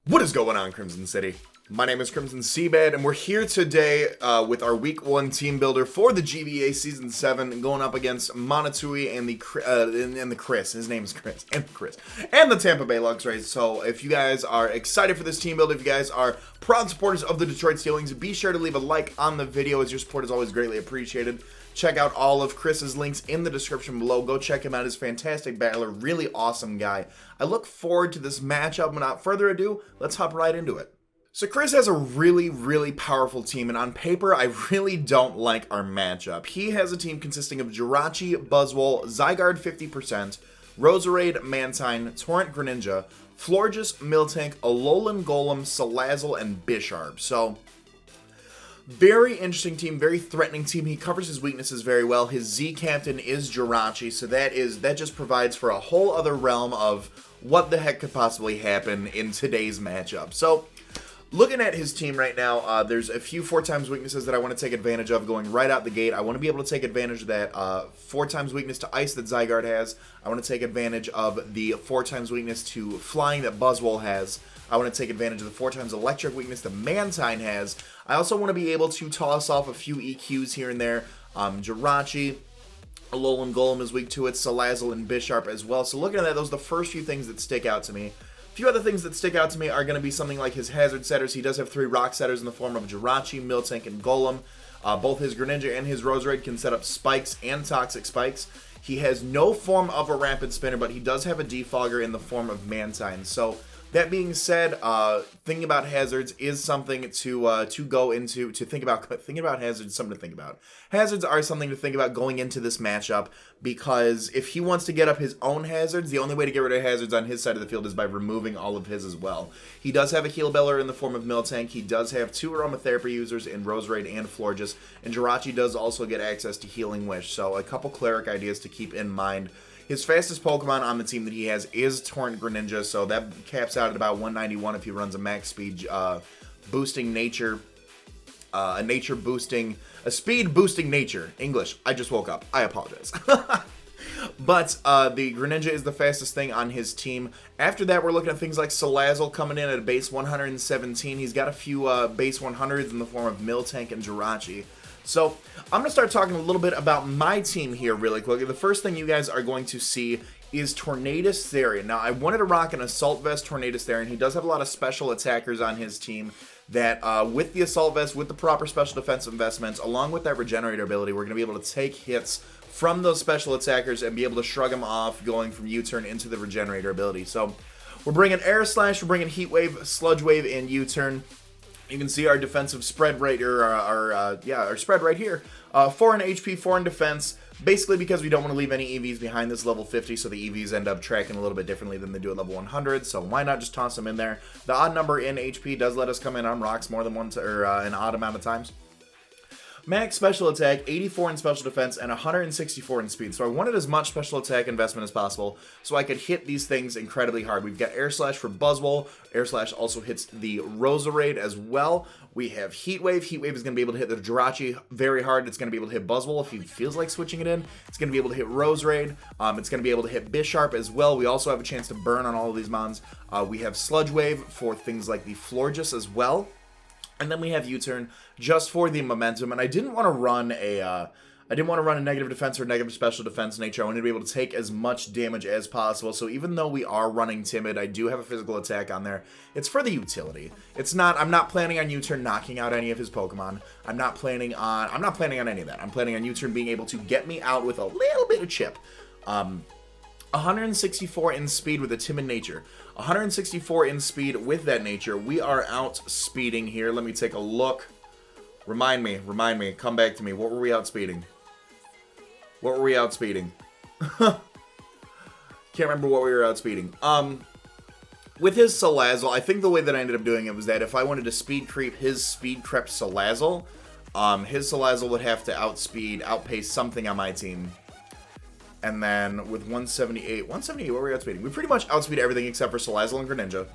What is going on, Crimson City? My name is Crimson CBAD, and we're here today with our Week 1 team builder for the GBA Season 7, going up against Monotooi and the Chris. His name is Chris. And the Tampa Bay Luxrays. So if you guys are excited for this team build, if you guys are proud supporters of the Detroit Steelings, be sure to leave a like on the video, as your support is always greatly appreciated. Check out all of Chris's links in the description below. Go check him out. He's a fantastic battler, really awesome guy. I look forward to this matchup. Without further ado, let's hop right into it. So Chris has a really powerful team, and on paper, I really don't like our matchup. He has a team consisting of Jirachi, Buzzwole, Zygarde 50%, Roserade, Mantine, Torrent Greninja, Florges, Miltank, Alolan Golem, Salazzle, and Bisharp. So very interesting team, very threatening team. He covers his weaknesses very well. His Z captain is Jirachi, so that just provides for a whole other realm of what the heck could possibly happen in today's matchup. So looking at his team right now, there's a few 4x weaknesses that I want to take advantage of going right out the gate. I want to be able to take advantage of that 4x weakness to Ice that Zygarde has. I want to take advantage of the 4x weakness to Flying that Buzzwole has. I want to take advantage of the 4x electric weakness that Mantine has. I also want to be able to toss off a few EQs here and there. Jirachi, Alolan Golem is weak to it, Salazzle and Bisharp as well. So looking at that, those are the first few things that stick out to me. A few other things that stick out to me are going to be something like his hazard setters. He does have 3 rock setters in the form of Jirachi, Miltank, and Golem. Both his Greninja and his Roserade can set up spikes and toxic spikes. He has no form of a rapid spinner, but he does have a defogger in the form of Mantine. So that being said, thinking about hazards is something to go into, to think about. Thinking about hazards is something to think about. Hazards are something to think about going into this matchup, because if he wants to get up his own hazards, the only way to get rid of hazards on his side of the field is by removing all of his as well. He does have a Heal Beller in the form of Miltank. He does have 2 Aromatherapy users in Roserade and Florges, and Jirachi does also get access to Healing Wish, so a couple Cleric ideas to keep in mind. His fastest Pokemon on the team that he has is Torrent Greninja, so that caps out at about 191 if he runs a max speed boosting nature, a speed boosting nature. English, I just woke up. I apologize. But the Greninja is the fastest thing on his team. After that, we're looking at things like Salazzle coming in at a base 117. He's got a few base 100s in the form of Miltank and Jirachi. So I'm going to start talking a little bit about my team here really quickly. The first thing you guys are going to see is Tornadus-Therian. Now, I wanted to rock an Assault Vest Tornadus-Therian. He does have a lot of special attackers on his team that with the Assault Vest, with the proper special defense investments, along with that Regenerator ability, we're going to be able to take hits from those special attackers and be able to shrug them off going from U-Turn into the Regenerator ability. So we're bringing Air Slash, we're bringing Heat Wave, Sludge Wave, and U-Turn. You can see our defensive spread right here, our spread right here. 4 in HP, 4 in defense, basically because we don't want to leave any EVs behind this level 50, so the EVs end up tracking a little bit differently than they do at level 100, so why not just toss them in there? The odd number in HP does let us come in on rocks more than an odd amount of times. Max special attack, 84 in special defense, and 164 in speed. So I wanted as much special attack investment as possible so I could hit these things incredibly hard. We've got Air Slash for Buzzwole. Air Slash also hits the Roserade as well. We have Heat Wave. Heat Wave is going to be able to hit the Jirachi very hard. It's going to be able to hit Buzzwole if he feels like switching it in. It's going to be able to hit Roserade. It's going to be able to hit Bisharp as well. We also have a chance to burn on all of these mons. We have Sludge Wave for things like the Florges as well. And then we have U-Turn just for the momentum. And I didn't want to run a negative defense or negative special defense nature. I wanted to be able to take as much damage as possible. So even though we are running Timid, I do have a physical attack on there. It's for the utility. I'm not planning on U-Turn knocking out any of his Pokemon. I'm not planning on any of that. I'm planning on U-Turn being able to get me out with a little bit of chip. 164 in speed with a timid nature. 164 in speed with that nature. We are outspeeding here. Let me take a look. Remind me. Come back to me. What were we outspeeding? Can't remember what we were outspeeding. With his Salazzle, I think the way that I ended up doing it was that if I wanted to speed creep his speed crept Salazzle, his Salazzle would have to outpace something on my team. And then with 178, what were we outspeeding? We pretty much outspeed everything except for Salazzle and Greninja.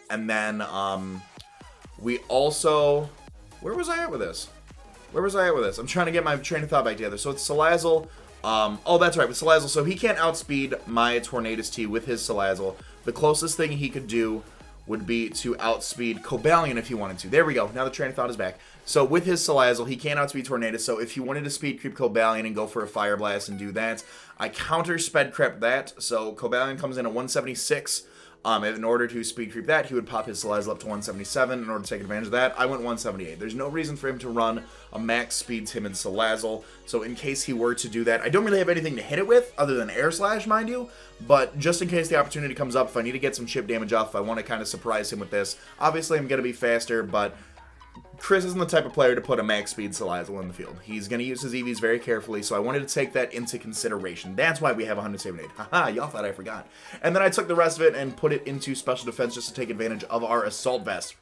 And then we also, where was I at with this? I'm trying to get my train of thought back together. So it's Salazzle. Oh, that's right, with Salazzle. So he can't outspeed my Tornadus-T with his Salazzle. The closest thing he could do would be to outspeed Cobalion if he wanted to. There we go. Now the train of thought is back. So with his Salazzle, he can outspeed Tornadus. So if he wanted to speed creep Cobalion and go for a Fire Blast and do that, I counter sped creep that. So Cobalion comes in at 176. In order to speed creep that, he would pop his Salazzle up to 177 in order to take advantage of that. I went 178. There's no reason for him to run a max speed timid Salazzle. So in case he were to do that, I don't really have anything to hit it with other than Air Slash, mind you. But just in case the opportunity comes up, if I need to get some chip damage off, if I want to kind of surprise him with this, obviously I'm going to be faster, but Chris isn't the type of player to put a max speed Salazzle in the field. He's going to use his EVs very carefully, so I wanted to take that into consideration. That's why we have 178. Haha, y'all thought I forgot. And then I took the rest of it and put it into special defense just to take advantage of our Assault Vest.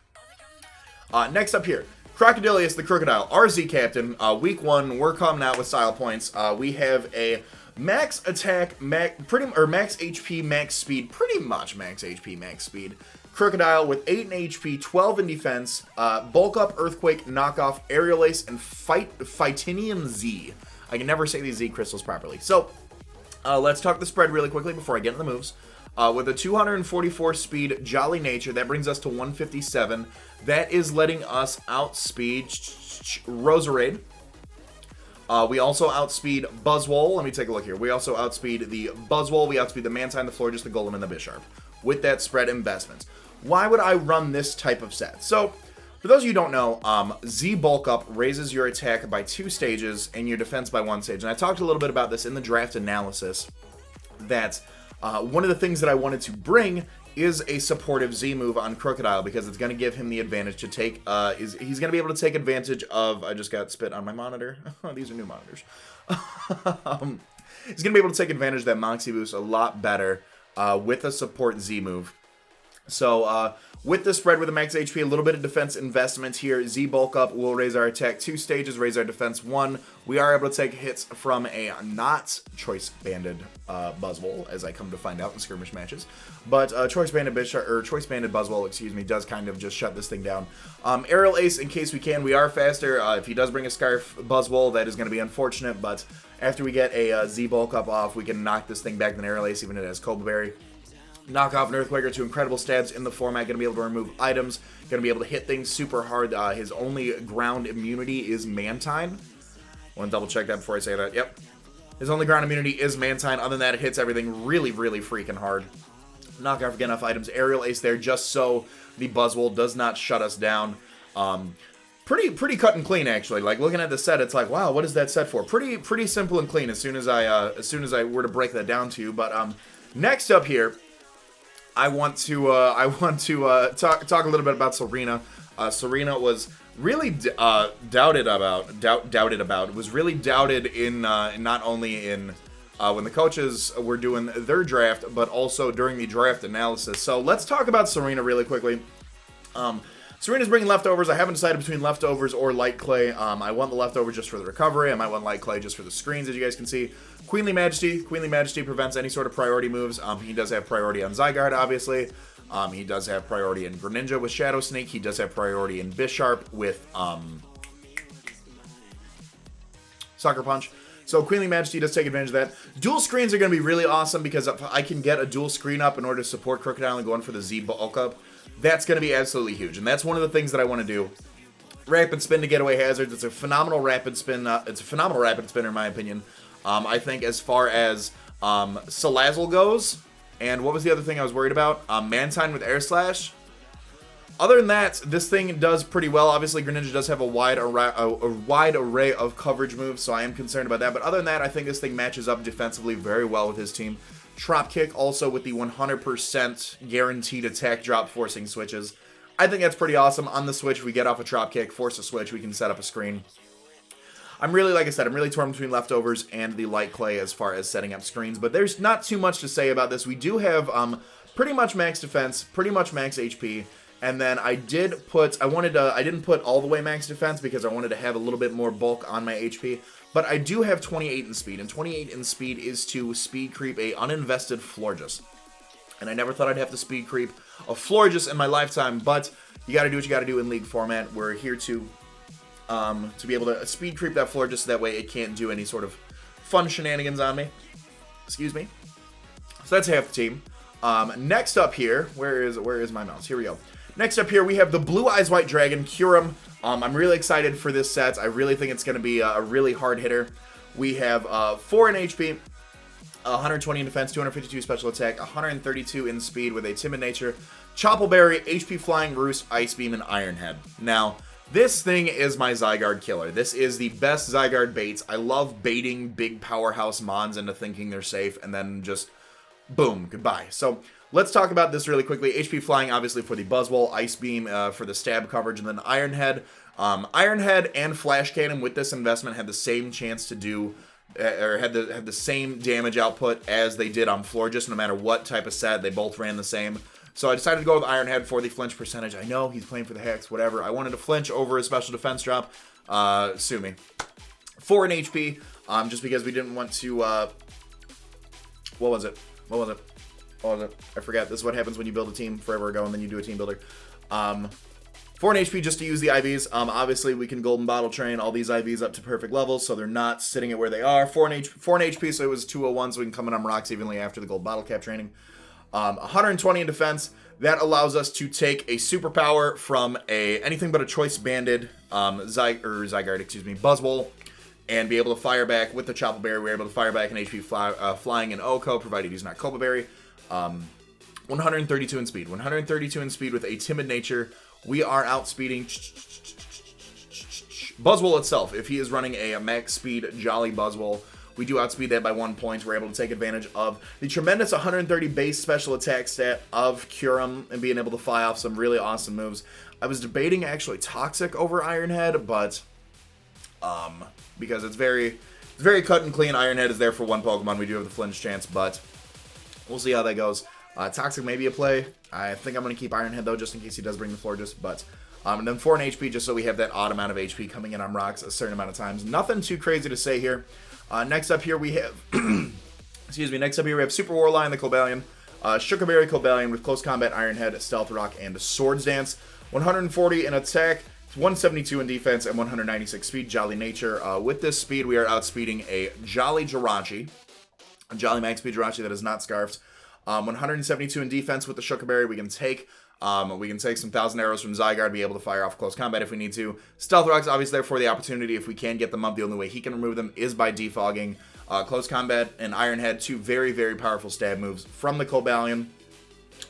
Next up here, Krookodile Z the Krookodile, RZ Captain. Week 1, we're coming out with style points. We have a max attack, max HP, max speed, pretty much max HP, max speed. Krookodile with 8 in HP, 12 in defense, Bulk Up, Earthquake, Knockoff, Aerial Ace, and Fightinium Z. I can never say these Z-Crystals properly. So, let's talk the spread really quickly before I get into the moves. With a 244 speed Jolly Nature, that brings us to 157. That is letting us outspeed Roserade. We also outspeed Buzzwole. Let me take a look here. We also outspeed the Buzzwole. We outspeed the Mantine, the Florges, the Golem, and the Bisharp. With that spread investment. Why would I run this type of set? So, for those of you who don't know, Z Bulk Up raises your attack by 2 stages and your defense by 1 stage. And I talked a little bit about this in the draft analysis, that one of the things that I wanted to bring is a supportive Z move on Krookodile, because it's going to give him the advantage to take, he's going to be able to take advantage of, I just got spit on my monitor. These are new monitors. He's going to be able to take advantage of that Moxie boost a lot better with a support Z move. So, with the spread with a max HP, a little bit of defense investment here. Z Bulk Up will raise our attack 2 stages, raise our defense 1. We are able to take hits from a not choice-banded Buzzwole, as I come to find out in skirmish matches. But choice-banded Buzzwole, excuse me, does kind of just shut this thing down. Aerial Ace, in case we can, we are faster. If he does bring a Scarf Buzzwole, that is going to be unfortunate, but after we get a Z Bulk Up off, we can knock this thing back than Aerial Ace, even if it has Cold Berry. Knock off an Earthquaker, 2 incredible stabs in the format. Going to be able to remove items. Going to be able to hit things super hard. His only ground immunity is Mantine. I want to double check that before I say that. Yep. His only ground immunity is Mantine. Other than that, it hits everything really, really freaking hard. Knock off again off items. Aerial Ace there, just so the Buzzwole does not shut us down. Pretty cut and clean, actually. Like, looking at the set, it's like, wow, what is that set for? Pretty simple and clean. As soon as I were to break that down to you. But next up here, I want to talk a little bit about Tsareena. Tsareena was really doubted about. Was really doubted in not only in when the coaches were doing their draft, but also during the draft analysis. So let's talk about Tsareena really quickly. Sareena's bringing leftovers. I haven't decided between leftovers or light clay. I want the leftovers just for the recovery. I might want light clay just for the screens, as you guys can see. Queenly Majesty. Queenly Majesty prevents any sort of priority moves. He does have priority on Zygarde, obviously. He does have priority in Greninja with Shadow Sneak. He does have priority in Bisharp with Sucker Punch. So Queenly Majesty does take advantage of that. Dual screens are going to be really awesome, because if I can get a dual screen up in order to support Krookodile and going for the Z Bulk Up, that's going to be absolutely huge. And that's one of the things that I want to do. Rapid Spin to Getaway Hazards. It's a phenomenal Rapid Spin. It's a phenomenal Rapid Spinner, in my opinion. I think as far as Salazzle goes, and what was the other thing I was worried about? Mantine with Air Slash. Other than that, this thing does pretty well. Obviously, Greninja does have a wide array of coverage moves, so I am concerned about that. But other than that, I think this thing matches up defensively very well with his team. Trop Kick also with the 100% guaranteed attack drop forcing switches. I think that's pretty awesome. On the switch, we get off a Trop Kick, force a switch, we can set up a screen. I'm really, like I said, I'm really torn between leftovers and the light clay as far as setting up screens, but there's not too much to say about this. We do have pretty much max defense, pretty much max HP, and then I didn't put all the way max defense because I wanted to have a little bit more bulk on my HP, but I do have 28 in speed, and 28 in speed is to speed creep a uninvested Florges. And I never thought I'd have to speed creep a Florges in my lifetime, but you gotta do what you gotta do in League format. We're here to be able to speed creep that Florges so that way it can't do any sort of fun shenanigans on me. Excuse me. So that's half the team. Next up here, where is my mouse? Here we go. Next up here, we have the Blue Eyes White Dragon, Kyurem. I'm really excited for this set. I really think it's going to be a really hard hitter. We have 4 in HP, 120 in defense, 252 special attack, 132 in speed with a timid nature, Choppleberry, HP Flying Roost, Ice Beam, and Iron Head. Now, this thing is my Zygarde killer. This is the best Zygarde baits. I love baiting big powerhouse mons into thinking they're safe and then just boom, goodbye. So let's talk about this really quickly. HP Flying, obviously, for the Buzzwole, Ice Beam for the stab coverage, and then Iron Head. Iron Head and Flash Cannon with this investment had the same chance to do, or had the same damage output as they did on Florges, no matter what type of set. They both ran the same. So I decided to go with Iron Head for the flinch percentage. I know he's playing for the Hex, whatever. I wanted to flinch over his special defense drop. Sue me. 4 in HP, just because we didn't want to, what was it? I forget. This is what happens when you build a team forever ago and then you do a team builder. 4 in HP just to use the IVs. Obviously, we can Golden Bottle Train all these IVs up to perfect levels, so they're not sitting at where they are. 4 in HP, so it was 201, so we can come in on rocks evenly after the Gold Bottle Cap training. 120 in defense. That allows us to take a superpower from anything but a choice banded Zygarde, Buzzwole, and be able to fire back with the Choppleberry. We're able to fire back an HP Flying and Oko, provided he's not Cobaberry. 132 in speed. 132 in speed with a timid nature. We are outspeeding Buzzwole itself. If he is running a max speed Jolly Buzzwole, we do outspeed that by 1 point. We're able to take advantage of the tremendous 130 base special attack stat of Kyurem and being able to fly off some really awesome moves. I was debating actually Toxic over Iron Head, but because it's very cut and clean. Iron Head is there for 1 Pokemon. We do have the flinch chance, but we'll see how that goes. Toxic may be a play. I think I'm going to keep Iron Head, though, just in case he does bring the Florges. But, and then 4 in HP, just so we have that odd amount of HP coming in on rocks a certain amount of times. Nothing too crazy to say here. Next up here we have, next up here we have Super Warline, the Cobalion. Shukaberry Cobalion with Close Combat, Iron Head, Stealth Rock, and Swords Dance. 140 in attack, 172 in defense, and 196 speed, Jolly Nature. With this speed, we are outspeeding a Jolly Jirachi. A Jolly Max Speed Jirachi that is not Scarfed. 172 in defense with the Shukaberry. We can take some 1,000 arrows from Zygarde, be able to fire off close combat if we need to. Stealth Rock's obviously there for the opportunity if we can get them up. The only way he can remove them is by defogging. Close combat and Iron Head, 2 very, very powerful stab moves from the Cobalion.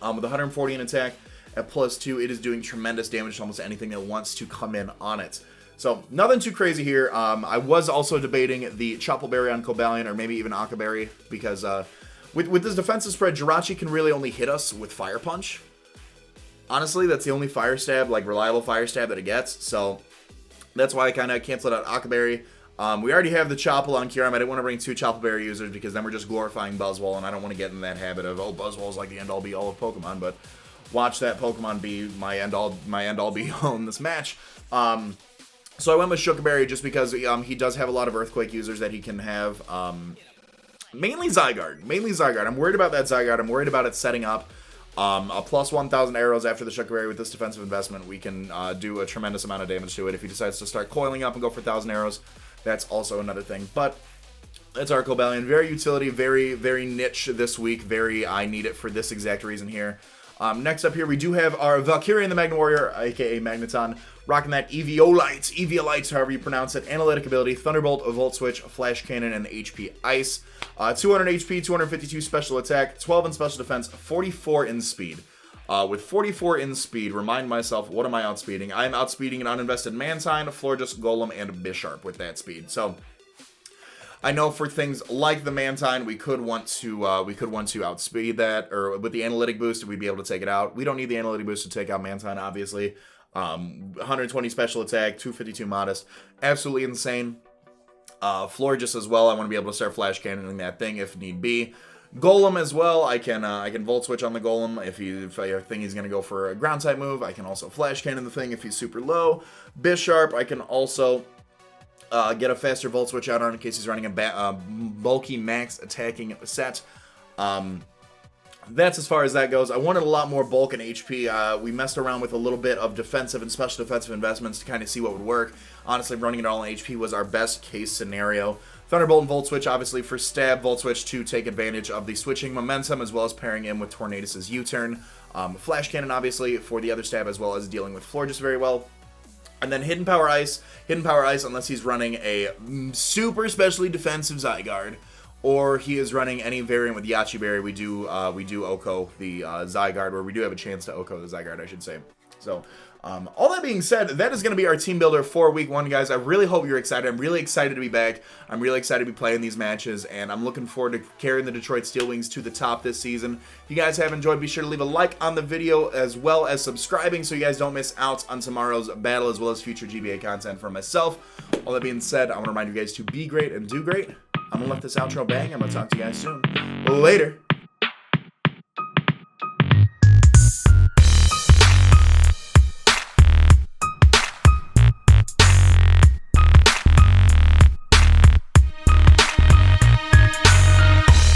With 140 in attack at +2, it is doing tremendous damage to almost anything that wants to come in on it. So, nothing too crazy here. I was also debating the Choppleberry on Cobalion, or maybe even Akaberry, because with this defensive spread, Jirachi can really only hit us with Fire Punch. Honestly, that's the only fire stab, like reliable fire stab that it gets, so that's why I kind of canceled out Akaberry. We already have the Chopple on Kyurem. I didn't want to bring 2 Choppleberry users because then we're just glorifying Buzzwole, and I don't want to get in that habit of, oh, Buzzwole's like the end-all be-all of Pokemon, but watch that Pokemon be my end-all be-all in this match. So I went with Shukaberry just because he does have a lot of Earthquake users that he can have. Mainly Zygarde. I'm worried about that Zygarde. I'm worried about it setting up. A plus 1,000 arrows after the Shukaberry with this defensive investment. We can do a tremendous amount of damage to it. If he decides to start coiling up and go for 1,000 arrows, that's also another thing. But that's our Cobalion. Very utility, very, very niche this week. Very, I need it for this exact reason here. Next up here, we do have our Valkyrian the Magna Warrior, aka Magneton, rocking that Eviolites, however you pronounce it, Analytic Ability, Thunderbolt, a Volt Switch, a Flash Cannon, and HP Ice. 200 HP, 252 Special Attack, 12 in Special Defense, 44 in Speed. With 44 in Speed, remind myself, what am I outspeeding? I am outspeeding an uninvested Mantine, Florges, Golem, and Bisharp with that speed. So I know for things like the Mantine, we could want to outspeed that, or with the analytic boost, we'd be able to take it out. We don't need the analytic boost to take out Mantine, obviously. 120 special attack, 252 modest, absolutely insane. Florges as well. I want to be able to start flash cannoning that thing if need be. Golem as well. I can volt switch on the Golem if I think he's going to go for a ground type move. I can also flash cannon the thing if he's super low. Bisharp, I can also get a faster volt switch out on in case he's running a bulky max attacking set. That's as far as that goes. I wanted a lot more bulk and HP. We messed around with a little bit of defensive and special defensive investments to kind of see what would work. Honestly, running it all in HP was our best case scenario. Thunderbolt and Volt Switch, obviously, for stab. Volt Switch to take advantage of the switching momentum, as well as pairing in with Tornadus' U-turn. Flash Cannon, obviously, for the other stab, as well as dealing with Florges very well. And then Hidden Power Ice. Hidden Power Ice, unless he's running a super specially defensive Zygarde, or he is running any variant with Yachi Berry, we do Oko the Zygarde, or we do have a chance to Oko the Zygarde, I should say. So, all that being said, that is going to be our team builder for week 1, guys. I really hope you're excited. I'm really excited to be back. I'm really excited to be playing these matches, and I'm looking forward to carrying the Detroit Steel Wings to the top this season. If you guys have enjoyed, be sure to leave a like on the video, as well as subscribing so you guys don't miss out on tomorrow's battle, as well as future GBA content from myself. All that being said, I want to remind you guys to be great and do great. I'm going to let this outro bang. I'm going to talk to you guys soon. Later.